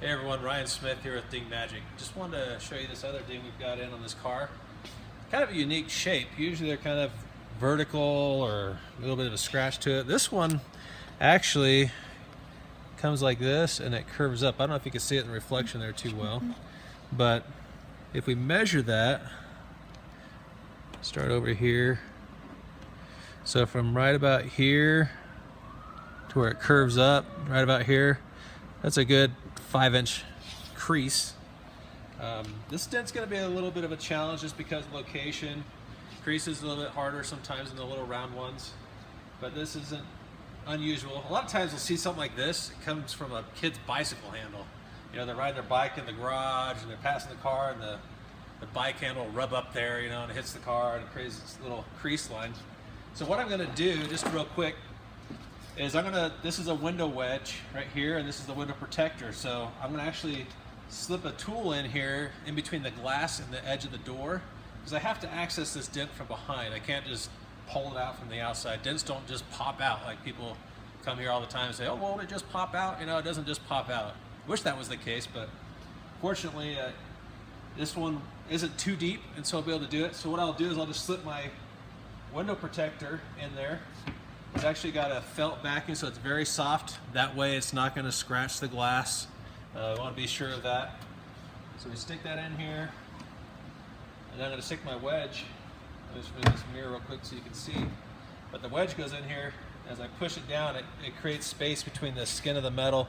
Hey everyone, Ryan Smith here with Ding Magic. Just wanted to show you this other ding we've got in on this car. Kind of a unique shape. Usually they're kind of vertical or a little bit of a scratch to it. This one actually comes like this and it curves up. I don't know if you can see it in the reflection there too well, but if we measure that, start over here. So from right about here to where it curves up, right about here, that's a good 5-inch crease. This dent's going to be a little bit of a challenge just because of location. Crease is a little bit harder sometimes than the little round ones, but this isn't unusual. A lot of times we'll see something like this. It comes from a kid's bicycle handle. You know, they're riding their bike in the garage and they're passing the car and the bike handle will rub up there, you know, and it hits the car and it creates this little crease line. So what I'm going to do, just real quick, is this is a window wedge right here, and this is the window protector. So I'm gonna actually slip a tool in here in between the glass and the edge of the door, because I have to access this dent from behind. I can't just pull it out from the outside. Dents don't just pop out like people come here all the time and say, oh, well, it just pop out. You know, it doesn't just pop out. I wish that was the case, but fortunately, this one isn't too deep, and so I'll be able to do it. So what I'll do is I'll just slip my window protector in there. It's actually got a felt backing, so it's very soft. That way it's not going to scratch the glass. I want to be sure of that. So we stick that in here, and then I'm going to stick my wedge. I'll just move this mirror real quick so you can see. But the wedge goes in here. As I push it down, it creates space between the skin of the metal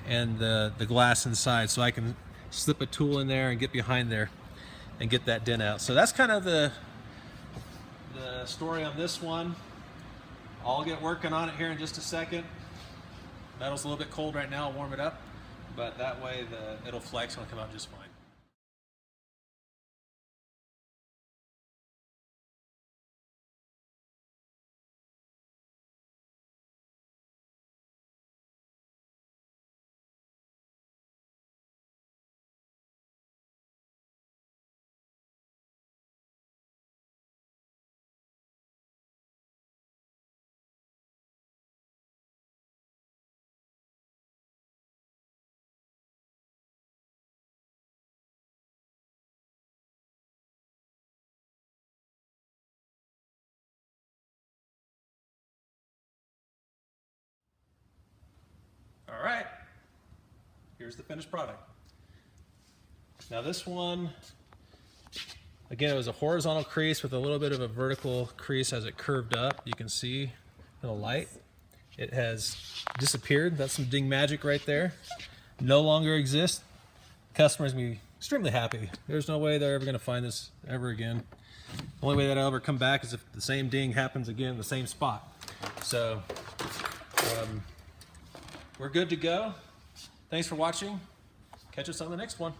and the glass inside, so I can slip a tool in there and get behind there and get that dent out. So that's kind of the story on this one. I'll get working on it here in just a second. Metal's a little bit cold right now, I'll warm it up, but that way it'll flex and it'll come out just fine. All right, here's the finished product. Now this one, again, it was a horizontal crease with a little bit of a vertical crease as it curved up. You can see in the light, it has disappeared. That's some Ding magic right there. No longer exists. Customers will be extremely happy. There's no way they're ever gonna find this ever again. The only way that it'll ever come back is if the same ding happens again in the same spot. So, we're good to go. Thanks for watching. Catch us on the next one.